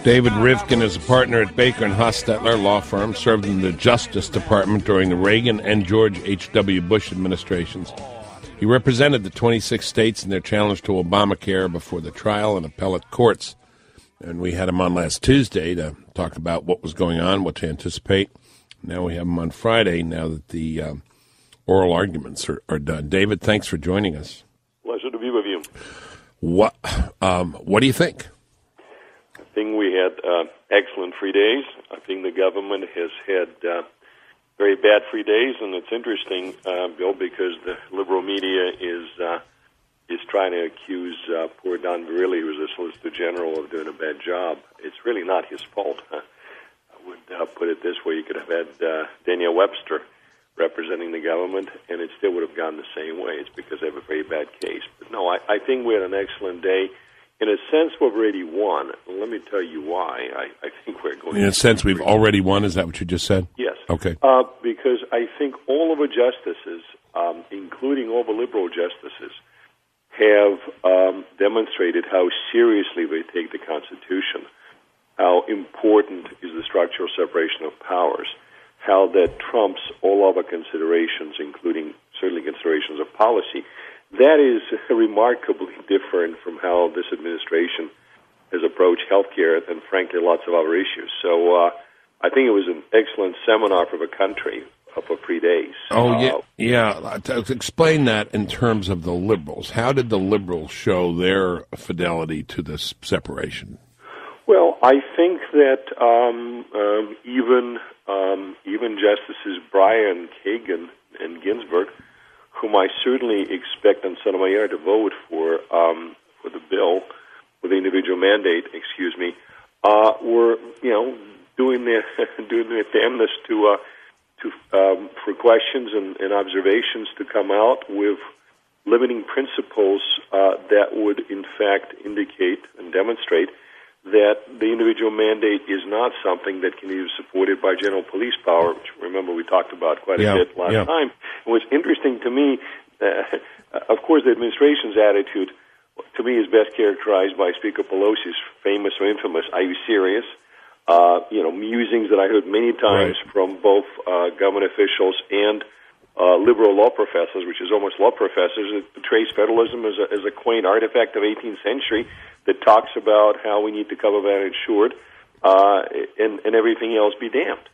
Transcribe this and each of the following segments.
David Rivkin is a partner at Baker and Hostetler Law Firm, served in the Justice Department during the Reagan and George H.W. Bush administrations. He represented the 26 states in their challenge to Obamacare before the trial and appellate courts. And we had him on last Tuesday to talk about what was going on, what to anticipate. Now we have him on Friday, now that the oral arguments are done. David, thanks for joining us. Pleasure to be with you. What do you think? I think we had excellent free days. I think the government has had very bad free days, and it's interesting, Bill, because the liberal media is trying to accuse poor Don Verrilli, who's the Solicitor General, of doing a bad job. It's really not his fault. I would put it this way: you could have had Danielle Webster representing the government, and it still would have gone the same way. It's because they have a very bad case. But no, I think we had an excellent day. In a sense, we've already won. Let me tell you why. I think we're going. In a sense, we've already won. Is that what you just said? Yes. Okay. Because I think all of the justices, including all the liberal justices, have demonstrated how seriously they take the Constitution, how important is the structural separation of powers, how that trumps all other considerations, including certainly considerations of policy. That is remarkably different from how this administration has approached health care and, frankly, lots of other issues. So I think it was an excellent seminar for the country for 3 days. Oh, yeah. Explain that in terms of the liberals. How did the liberals show their fidelity to this separation? Well, I think that even Justices Breyer and Kagan and Ginsburg, whom I certainly expect on Sotomayor to vote for the bill, for the individual mandate, were doing their damnedest for questions and observations to come out with limiting principles that would in fact indicate and demonstrate that the individual mandate is not something that can be supported by general police power, which, remember, we talked about quite a bit last time. And what's interesting to me, of course, the administration's attitude, to me, is best characterized by Speaker Pelosi's famous or infamous, "Are you serious?" Musings that I heard many times from both government officials and liberal law professors, which is almost law professors, that portrays federalism as a quaint artifact of 18th century that talks about how we need to cover that insured and everything else be damned.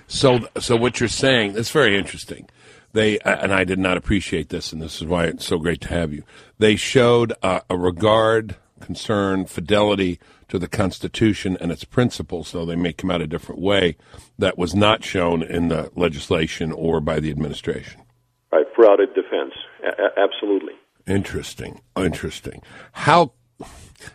So what you're saying, that's very interesting. They, and I did not appreciate this, and this is why it's so great to have you. They showed a regard, concern, fidelity to the Constitution and its principles, though they may come out a different way, that was not shown in the legislation or by the administration. Right, for defense. Absolutely. Interesting. How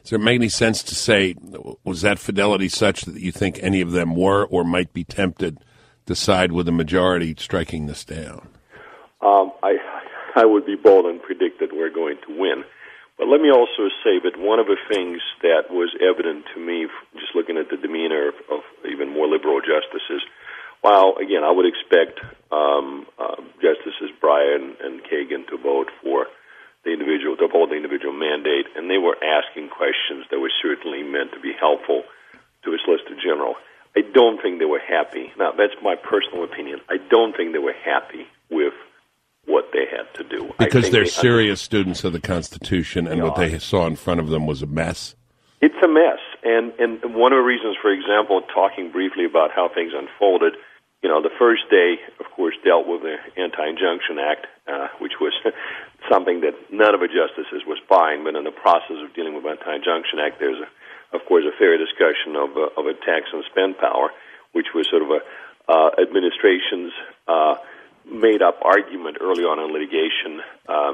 does it make any sense to say, was that fidelity such that you think any of them were or might be tempted to side with the majority striking this down? I would be bold and predict that we're going to win. But let me also say that one of the things that was evident to me, just looking at the demeanor of even more liberal justices, while, again, I would expect Justices Breyer and Kagan to vote for the individual mandate, and they were asking questions that were certainly meant to be helpful to a Solicitor General. I don't think they were happy. Now, that's my personal opinion. I don't think they were happy with what they had to do. Because they're serious students of the Constitution, and what they saw in front of them was a mess? It's a mess. And one of the reasons, for example, talking briefly about how things unfolded, the first day, of course, dealt with the Anti-Injunction Act, which was something that none of the justices was buying. But in the process of dealing with the Anti-Injunction Act, there's, of course, a fair discussion of a tax on spend power, which was sort of administration's made-up argument early on in litigation.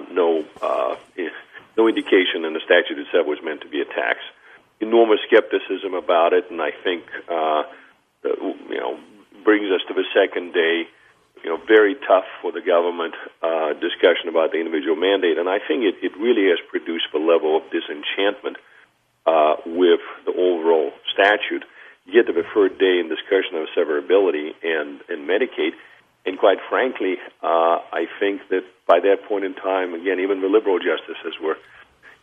No indication in the statute itself was meant to be a tax. Enormous skepticism about it, and I think brings us to the second day. Very tough for the government discussion about the individual mandate, and I think it really has produced the level of disenchantment with the overall statute. You get to the third day in discussion of severability and Medicaid. And quite frankly, I think that by that point in time, again, even the liberal justices were,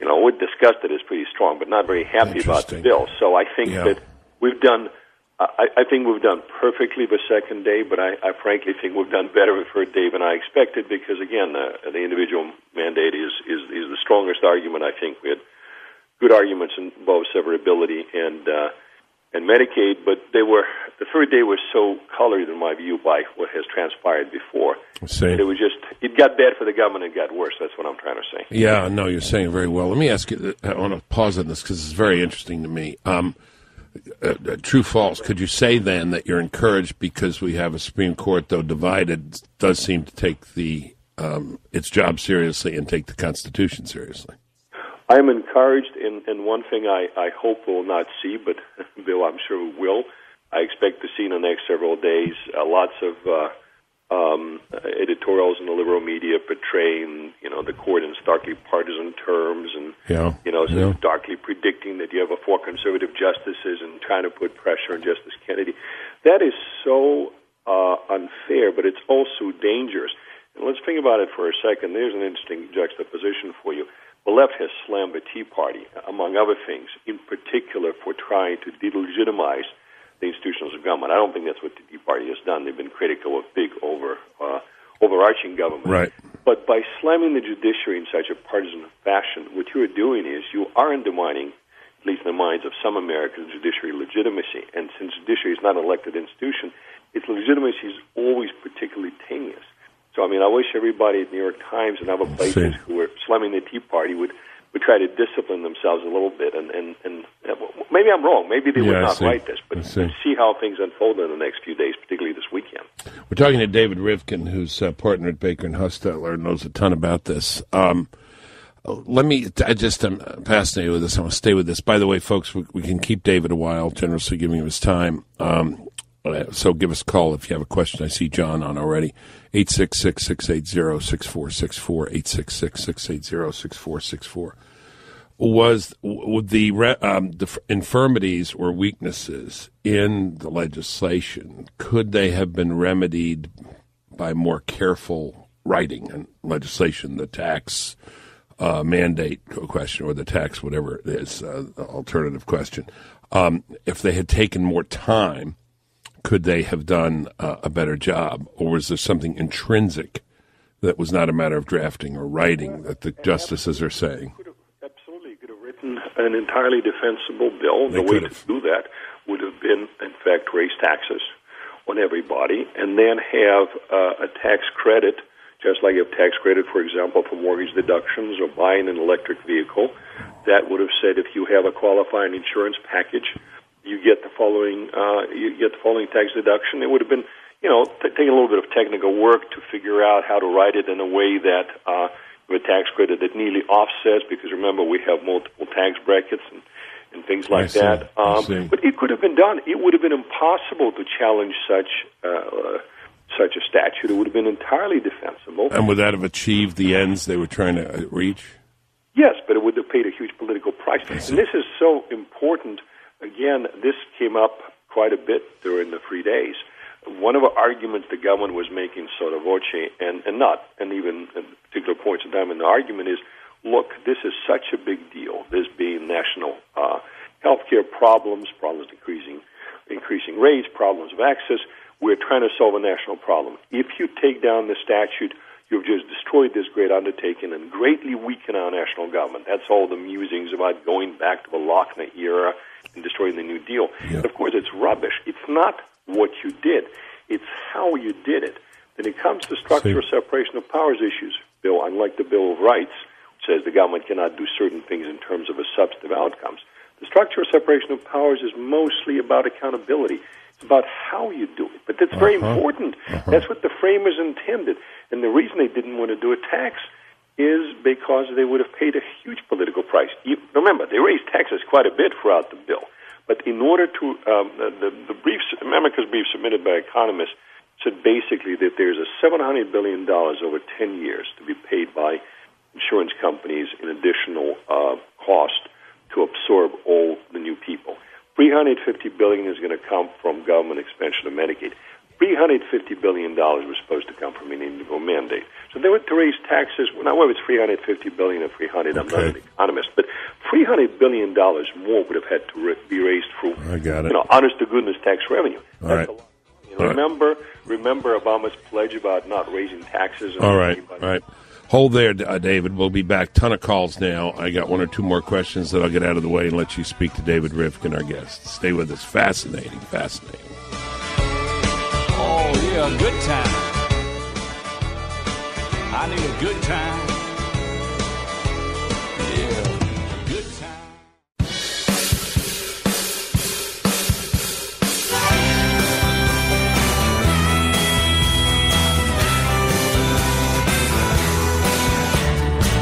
would discuss it as pretty strong, but not very happy about the bill. So I think that we've done. I think we've done perfectly the second day, but I frankly think we've done better the third day than I expected because, again, the individual mandate is the strongest argument. I think we had good arguments in both severability and Medicaid, but the third day was so colored, in my view, by what has transpired before. It got bad for the government and got worse. That's what I'm trying to say. Yeah, no, you're saying it very well. Let me ask you, I want to pause on this because it's very interesting to me. True, false. Could you say then that you're encouraged because we have a Supreme Court, though divided, does seem to take its job seriously and take the Constitution seriously? I'm encouraged, and one thing I hope we'll not see, but Bill, I'm sure we will. I expect to see in the next several days lots of editorials in the liberal media portraying, the court in starkly partisan terms, and darkly predicting that you have four conservative justices and trying to put pressure on Justice Kennedy. That is so unfair, but it's also dangerous. And let's think about it for a second. There's an interesting juxtaposition for you. The left has slammed the Tea Party, among other things, in particular for trying to delegitimize the institutions of government. I don't think that's what the Tea Party has done. They've been critical of big, overarching government. Right. But by slamming the judiciary in such a partisan fashion, what you are doing is you are undermining, at least in the minds of some Americans, judiciary legitimacy. And since judiciary is not an elected institution, its legitimacy is always particularly tenuous. So, I wish everybody at the New York Times and other places who were slamming the Tea Party would try to discipline themselves a little bit. And maybe I'm wrong. Maybe they would not write this. But see how things unfold in the next few days, particularly this weekend. We're talking to David Rivkin, who's a partner at Baker and Hostetler, knows a ton about this. I'm fascinated with this. I want to stay with this. By the way, folks, we can keep David a while, generously giving him his time. So give us a call if you have a question. I see John on already. 866-680-6464, 866-680-6464. Was the infirmities or weaknesses in the legislation, could they have been remedied by more careful writing and legislation, the tax mandate question or the tax, whatever it is, alternative question? If they had taken more time, could they have done a better job, or was there something intrinsic that was not a matter of drafting or writing that the justices are saying? Absolutely could have written an entirely defensible bill. The way to do that would have been, in fact, raise taxes on everybody and then have a tax credit, just like a tax credit, for example, for mortgage deductions or buying an electric vehicle. That would have said if you have a qualifying insurance package, you get the following tax deduction. It would have been, taking a little bit of technical work to figure out how to write it in a way that with a tax credit that nearly offsets, because remember we have multiple tax brackets and things like that. But it could have been done. It would have been impossible to challenge such a statute. It would have been entirely defensible. And would that have achieved the ends they were trying to reach? Yes, but it would have paid a huge political price. And this is so important. Again, this came up quite a bit during the 3 days. One of the arguments the government was making sort of voce and even at particular points in time in the argument is, look, this is such a big deal, this being national health care problems increasing rates, problems of access. We're trying to solve a national problem. If you take down the statute, you've just destroyed this great undertaking and greatly weaken our national government. That's all the musings about going back to the Lochner era and destroying the New Deal. Yep. Of course, it's rubbish. It's not what you did. It's how you did it. When it comes to structural separation of powers issues, Bill, unlike the Bill of Rights, which says the government cannot do certain things in terms of the substantive outcomes, the structural separation of powers is mostly about accountability. It's about how you do it. But that's very important. That's what the framers intended. And the reason they didn't want to do a tax is because they would have paid a huge political price. Remember, they raised taxes quite a bit throughout the bill. But in order to, the briefs, America's brief submitted by economists said basically that there's a $700 billion over 10 years to be paid by insurance companies in additional cost to absorb all the new people. $350 billion is going to come from government expansion of Medicaid. $350 billion was supposed to come from an individual mandate. So they were to raise taxes, now whether it's $350 billion or $300, I'm not an economist, but $350 $300 billion more would have had to be raised through, I got it. honest-to-goodness tax revenue. All That's right. a lot. Remember Obama's pledge about not raising taxes? All right. Hold there, David. We'll be back. Ton of calls now. I got one or two more questions that I'll get out of the way and let you speak to David Rivkin, our guest. Stay with us. Fascinating. Oh, yeah, a good time. I need a good time. Yeah, good time.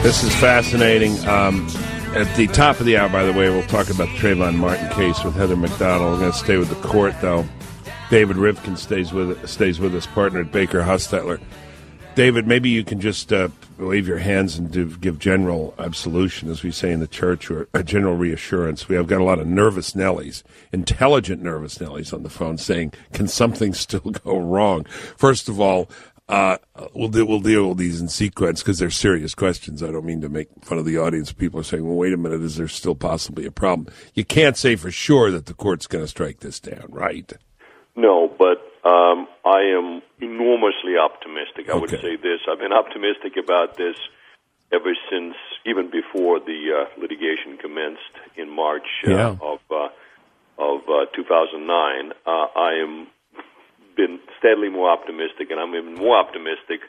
This is fascinating. At the top of the hour, by the way, we'll talk about the Trayvon Martin case with Heather McDonald. We're going to stay with the court, though. David Rivkin stays with us, partner at Baker Hostetler. David, maybe you can just wave your hands and give general absolution, as we say in the church, or a general reassurance. We have got a lot of nervous Nellies, intelligent nervous Nellies on the phone saying, can something still go wrong? First of all, we'll deal with these in sequence because they're serious questions. I don't mean to make fun of the audience. People are saying, well, wait a minute, is there still possibly a problem? You can't say for sure that the court's going to strike this down, right? No, but I am enormously optimistic. I would Okay. say this. I've been optimistic about this ever since, even before the litigation commenced in March of 2009. I am been steadily more optimistic, and I'm even more optimistic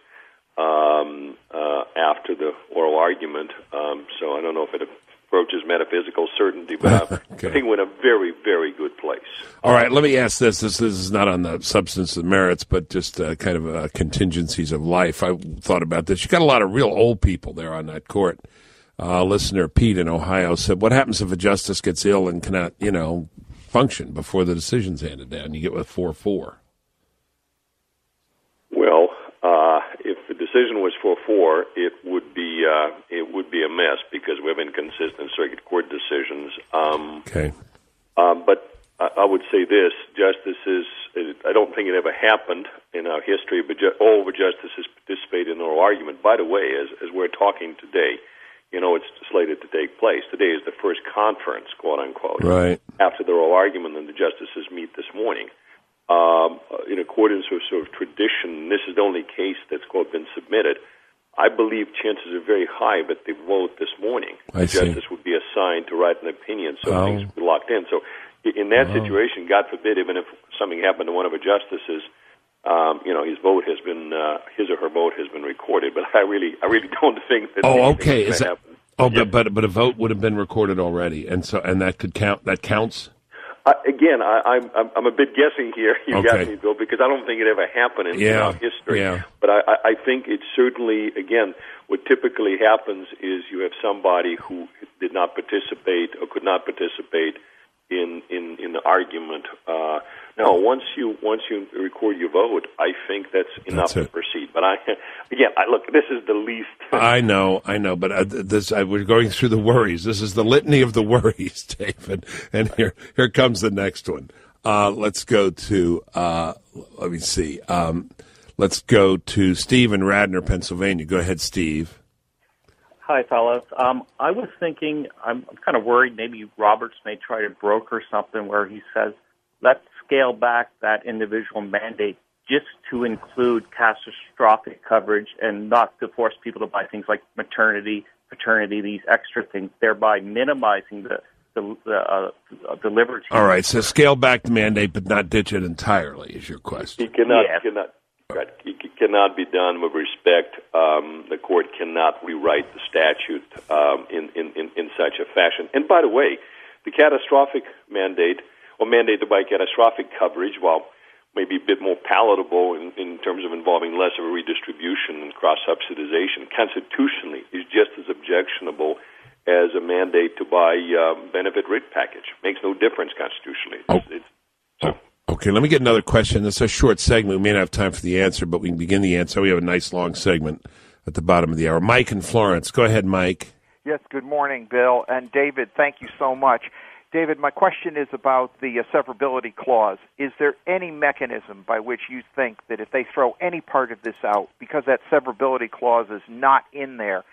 after the oral argument. So I don't know if it approaches metaphysical certainty, but Okay. I think we're in a very, very good place. All right, let me ask this. This is not on the substance of the merits, but just kind of contingencies of life. I thought about this. You got a lot of real old people there on that court. Listener Pete in Ohio said, what happens if a justice gets ill and cannot, function before the decision's handed down? You get with 4-4. Well, if the decision was 4-4, it would be a mess because we have inconsistent circuit court decisions. Okay. But I would say this: justices. I don't think it ever happened in our history, but all the justices participate in oral argument. By the way, as we're talking today, it's slated to take place. Today is the first conference, quote unquote, Right. after the oral argument, and the justices meet this morning. In accordance with sort of tradition, this is the only case that's, quote, been submitted. I believe chances are very high that they vote this morning. I see. The justice would be assigned to write an opinion, so things would be locked in. So in that situation, God forbid, even if something happened to one of the justices, his or her vote has been recorded. But I really don't think that. Oh, okay. Is that? But a vote would have been recorded already, and that could count. That counts. Again, I'm a bit guessing here. You got me, Bill, because I don't think it ever happened in our history. Yeah. But I think it certainly, again, what typically happens is you have somebody who did not participate or could not participate in the argument. No, once you record your vote, I think that's enough to proceed. But look, this is the least. I know, but we're going through the worries. This is the litany of the worries, David. And here comes the next one. Let's go to. Let me see. Let's go to Steve in Radnor, Pennsylvania. Go ahead, Steve. Hi, fellas. I was thinking, I'm kind of worried maybe Roberts may try to broker something where he says, let's scale back that individual mandate just to include catastrophic coverage and not to force people to buy things like maternity, paternity, these extra things, thereby minimizing the liberty. All right, so scale back the mandate but not ditch it entirely is your question. It cannot be done with respect. The court cannot rewrite the statute in such a fashion. And by the way, the catastrophic mandate or mandate to buy catastrophic coverage, while maybe a bit more palatable in terms of involving less of a redistribution and cross-subsidization, constitutionally is just as objectionable as a mandate to buy benefit rate package. Makes no difference constitutionally. Okay, let me get another question. This is a short segment. We may not have time for the answer, but we can begin the answer. We have a nice long segment at the bottom of the hour. Mike in Florence. Go ahead, Mike. Yes, good morning, Bill. And David, thank you so much. David, my question is about the severability clause. Is there any mechanism by which you think that if they throw any part of this out, because that severability clause is not in there,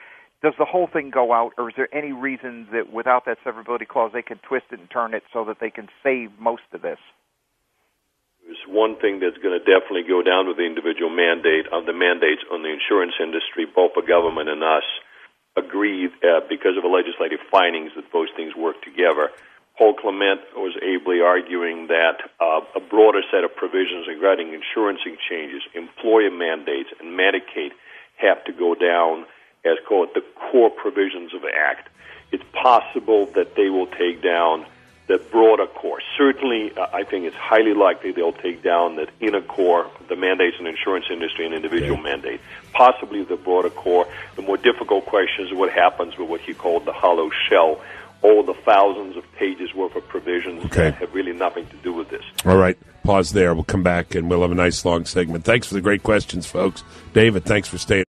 does the whole thing go out, or is there any reason that without that severability clause they can twist it and turn it so that they can save most of this? There's one thing that's going to definitely go down with the individual mandate of the mandates on the insurance industry. Both the government and us agreed because of the legislative findings that those things work together. Paul Clement was ably arguing that a broader set of provisions regarding insurance changes, employer mandates, and Medicaid have to go down as called the core provisions of the Act. It's possible that they will take down the broader core. Certainly, I think it's highly likely they'll take down that inner core, the mandates in the insurance industry and individual mandate. Possibly the broader core. The more difficult question is what happens with what he called the hollow shell, all the thousands of pages worth of provisions that have really nothing to do with this. All right, pause there. We'll come back and we'll have a nice long segment. Thanks for the great questions, folks. David, thanks for staying.